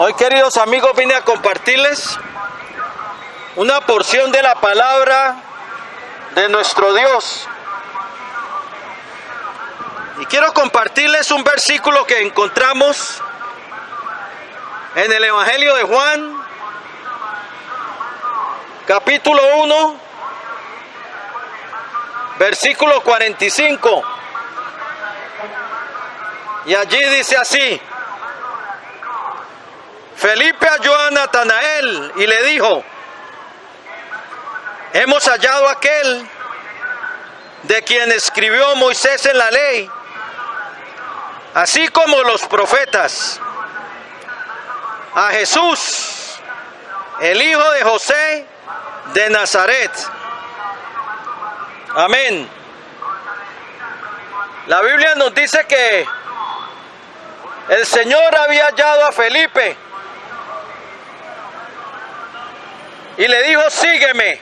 Hoy, queridos amigos, vine a compartirles una porción de la palabra de nuestro Dios. Y quiero compartirles un versículo que encontramos en el Evangelio de Juan, capítulo 1, versículo 45. Y allí dice así: Felipe halló a Natanael y le dijo: hemos hallado a aquel de quien escribió Moisés en la ley, así como los profetas, a Jesús, el hijo de José de Nazaret. Amén. La Biblia nos dice que el Señor había hallado a Felipe y le dijo: sígueme.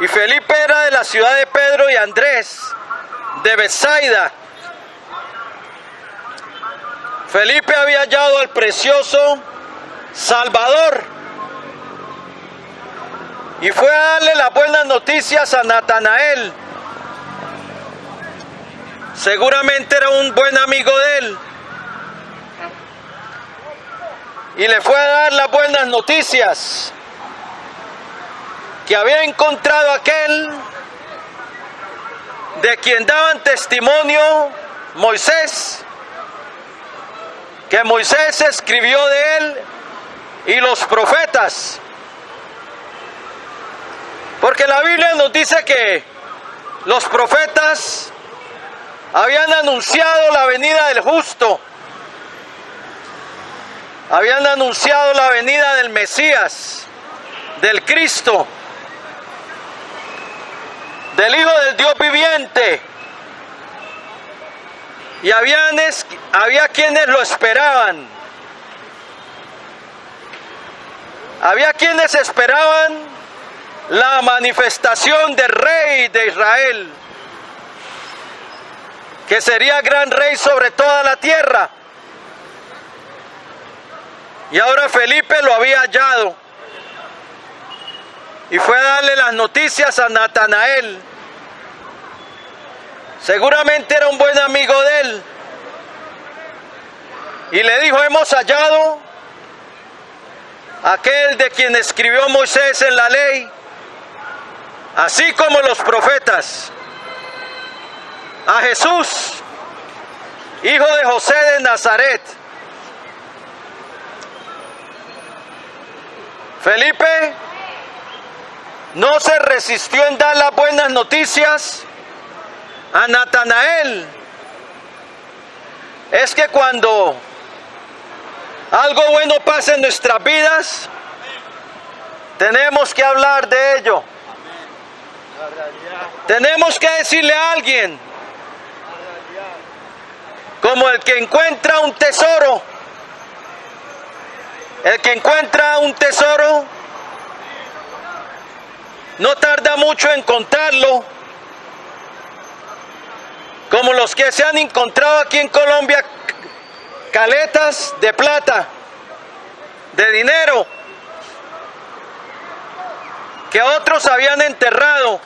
Y Felipe era de la ciudad de Pedro y Andrés, de Betsaida. Felipe había hallado al precioso Salvador y fue a darle las buenas noticias a Natanael. Seguramente era un buen amigo de él y le fue a dar las buenas noticias que había encontrado aquel de quien daban testimonio Moisés, que Moisés escribió de él, y los profetas. Porque la Biblia nos dice que los profetas habían anunciado la venida del justo, habían anunciado la venida del Mesías, del Cristo, del Hijo del Dios viviente, y había quienes lo esperaban, había quienes esperaban la manifestación del Rey de Israel, que sería gran rey sobre toda la tierra. Y ahora Felipe lo había hallado y fue a darle las noticias a Natanael. Seguramente era un buen amigo de él. Y le dijo: hemos hallado a aquel de quien escribió Moisés en la ley, así como los profetas, a Jesús, hijo de José de Nazaret. Felipe no se resistió en dar las buenas noticias a Natanael. Es que cuando algo bueno pasa en nuestras vidas, tenemos que hablar de ello. Tenemos que decirle a alguien, como el que encuentra un tesoro. El que encuentra un tesoro no tarda mucho en encontrarlo, como los que se han encontrado aquí en Colombia, caletas de plata, de dinero, que otros habían enterrado,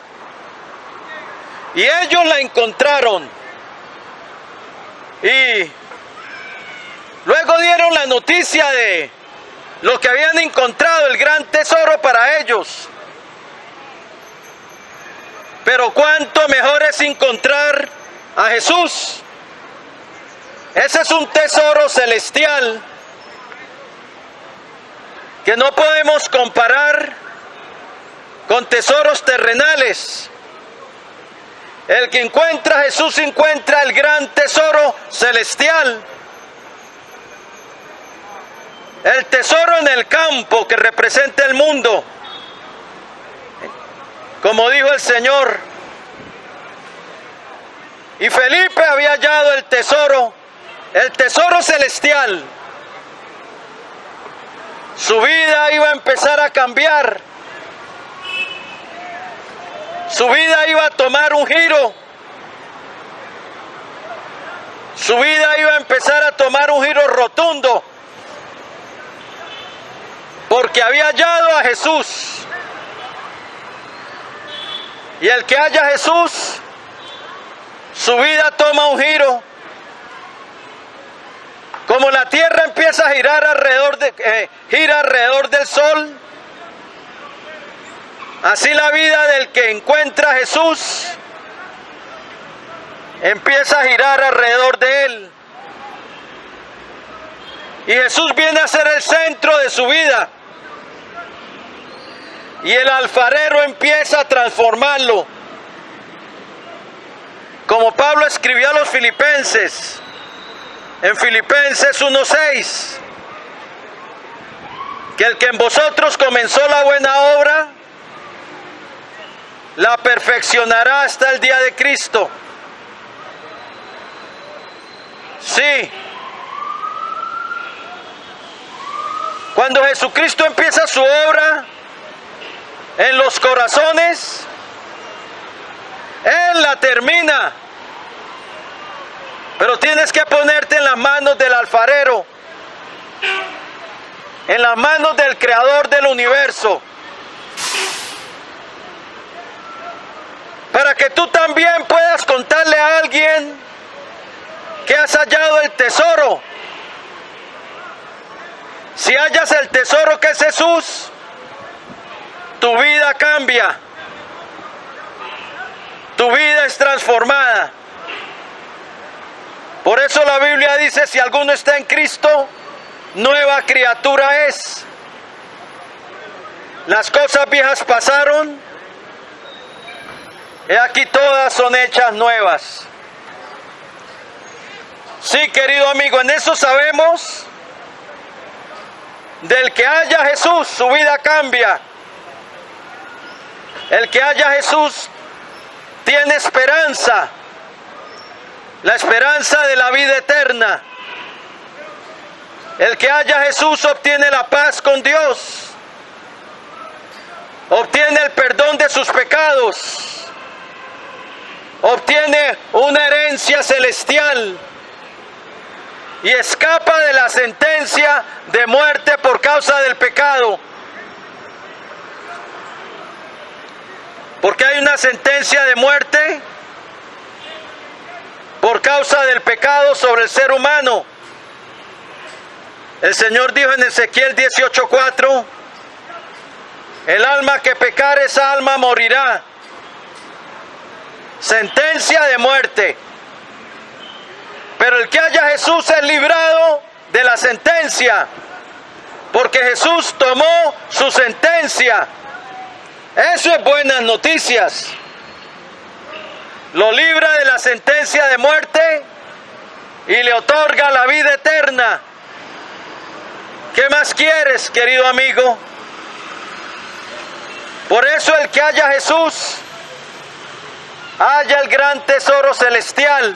y ellos la encontraron, y luego dieron la noticia de lo que habían encontrado, el gran tesoro para ellos. Pero cuánto mejor es encontrar a Jesús. Ese es un tesoro celestial que no podemos comparar con tesoros terrenales. El que encuentra a Jesús encuentra el gran tesoro celestial. El tesoro en el campo que representa el mundo. Como dijo el Señor. Y Felipe había hallado el tesoro celestial. Su vida iba a empezar a cambiar. Su vida iba a tomar un giro. Su vida iba a empezar a tomar un giro rotundo, porque había hallado a Jesús. Y el que halla a Jesús, su vida toma un giro. Como la tierra empieza a girar gira alrededor del sol, así la vida del que encuentra a Jesús empieza a girar alrededor de él. Y Jesús viene a ser el centro de su vida. Y el alfarero empieza a transformarlo. Como Pablo escribió a los filipenses, en Filipenses 1:6, que el que en vosotros comenzó la buena obra, la perfeccionará hasta el día de Cristo. Sí. Cuando Jesucristo empieza su obra en los corazones, Él la termina. Pero tienes que ponerte en las manos del alfarero, en las manos del creador del universo, para que tú también puedas contarle a alguien que has hallado el tesoro. Si hallas el tesoro que es Jesús, tu vida cambia, tu vida es transformada. Por eso la Biblia dice, si alguno está en Cristo, nueva criatura es. Las cosas viejas pasaron, y aquí todas son hechas nuevas. Sí, querido amigo, en eso sabemos, del que haya Jesús, su vida cambia. El que haya Jesús tiene esperanza, la esperanza de la vida eterna. El que haya Jesús obtiene la paz con Dios, obtiene el perdón de sus pecados, obtiene una herencia celestial y escapa de la sentencia de muerte por causa del pecado. Porque hay una sentencia de muerte por causa del pecado sobre el ser humano. El Señor dijo en Ezequiel 18:4, el alma que pecare, esa alma morirá. Sentencia de muerte. Pero el que haya Jesús es librado de la sentencia, porque Jesús tomó su sentencia. Eso es buenas noticias. Lo libra de la sentencia de muerte y le otorga la vida eterna. ¿Qué más quieres, querido amigo? Por eso el que haya Jesús, haya el gran tesoro celestial,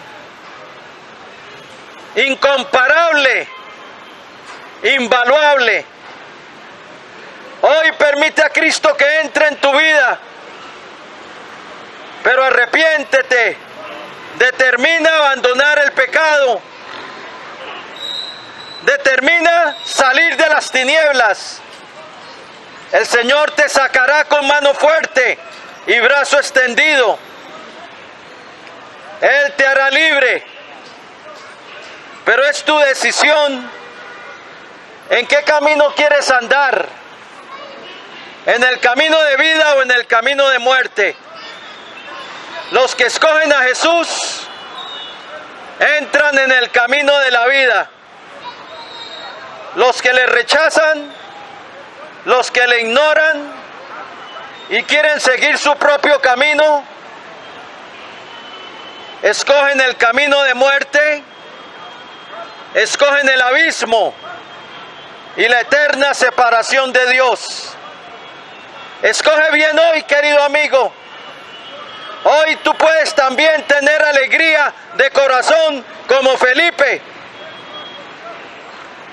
incomparable, invaluable. Hoy permite a Cristo que entre en tu vida, pero arrepiéntete, determina abandonar el pecado, determina salir de las tinieblas. El Señor te sacará con mano fuerte y brazo extendido. Él te hará libre, pero es tu decisión en qué camino quieres andar, en el camino de vida o en el camino de muerte. Los que escogen a Jesús entran en el camino de la vida. Los que le rechazan, los que le ignoran y quieren seguir su propio camino, escogen el camino de muerte, escogen el abismo y la eterna separación de Dios. Escoge bien hoy, querido amigo. Hoy tú puedes también tener alegría de corazón como Felipe.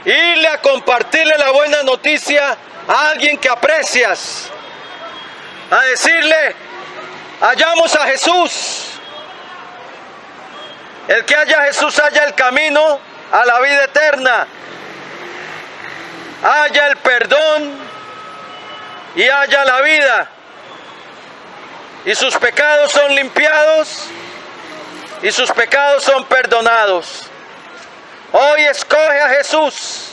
Irle a compartirle la buena noticia a alguien que aprecias. A decirle, hallamos a Jesús. El que haya a Jesús haya el camino a la vida eterna, haya el perdón y haya la vida. Y sus pecados son limpiados y sus pecados son perdonados. Hoy escoge a Jesús.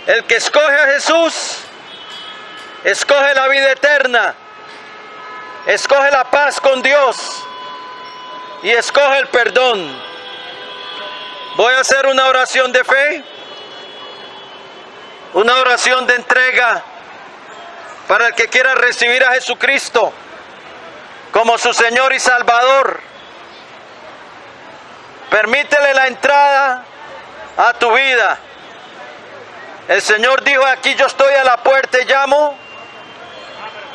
El que escoge a Jesús, escoge la vida eterna, escoge la paz con Dios y escoge el perdón. Voy a hacer una oración de fe, una oración de entrega para el que quiera recibir a Jesucristo como su Señor y Salvador. Permítele la entrada a tu vida. El Señor dijo: aquí yo estoy a la puerta y llamo.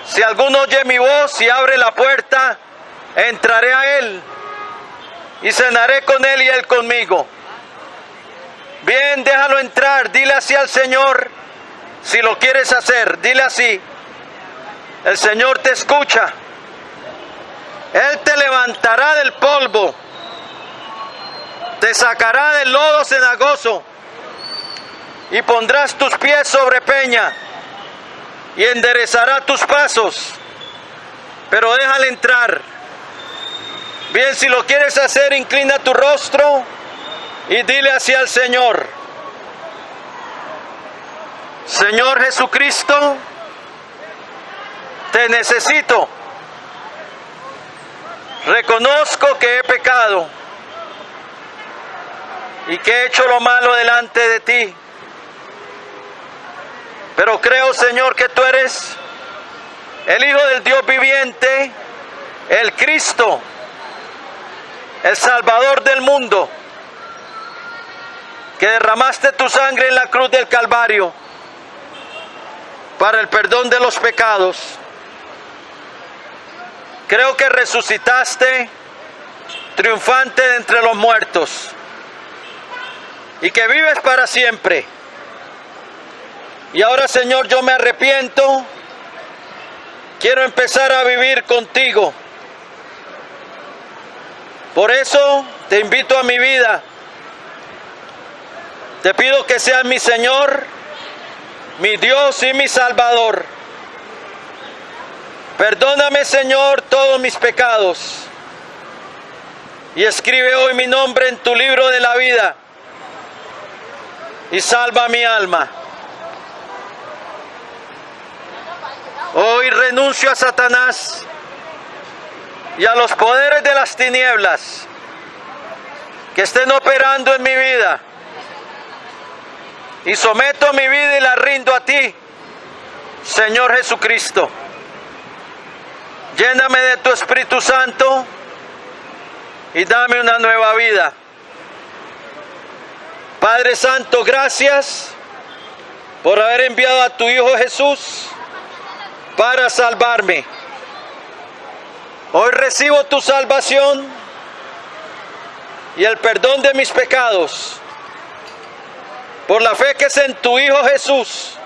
Si alguno oye mi voz y abre la puerta, entraré a Él y cenaré con Él y Él conmigo. Bien, déjalo entrar, dile así al Señor, si lo quieres hacer, dile así. El Señor te escucha. Él te levantará del polvo, te sacará del lodo cenagoso y pondrás tus pies sobre peña y enderezará tus pasos, pero déjale entrar. Bien, si lo quieres hacer, inclina tu rostro y dile así al Señor: Señor Jesucristo, te necesito. Reconozco que he pecado y que he hecho lo malo delante de ti. Pero creo, Señor, que tú eres el Hijo del Dios viviente, el Cristo, el Salvador del mundo, que derramaste tu sangre en la cruz del Calvario para el perdón de los pecados. Creo que resucitaste triunfante de entre los muertos y que vives para siempre. Y ahora, Señor, yo me arrepiento. Quiero empezar a vivir contigo. Por eso te invito a mi vida. Te pido que seas mi Señor, mi Dios y mi Salvador. Perdóname, Señor, todos mis pecados. Y escribe hoy mi nombre en tu libro de la vida. Y salva mi alma. Hoy renuncio a Satanás y a los poderes de las tinieblas que estén operando en mi vida. Y someto mi vida y la rindo a ti, Señor Jesucristo. Lléname de tu Espíritu Santo y dame una nueva vida. Padre Santo, gracias por haber enviado a tu Hijo Jesús para salvarme. Hoy recibo tu salvación y el perdón de mis pecados por la fe que es en tu Hijo Jesús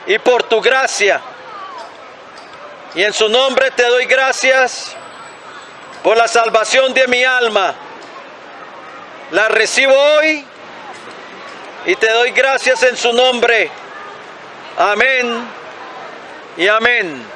y por tu gracia. Y en su nombre te doy gracias por la salvación de mi alma. La recibo hoy y te doy gracias en su nombre. Amén y amén.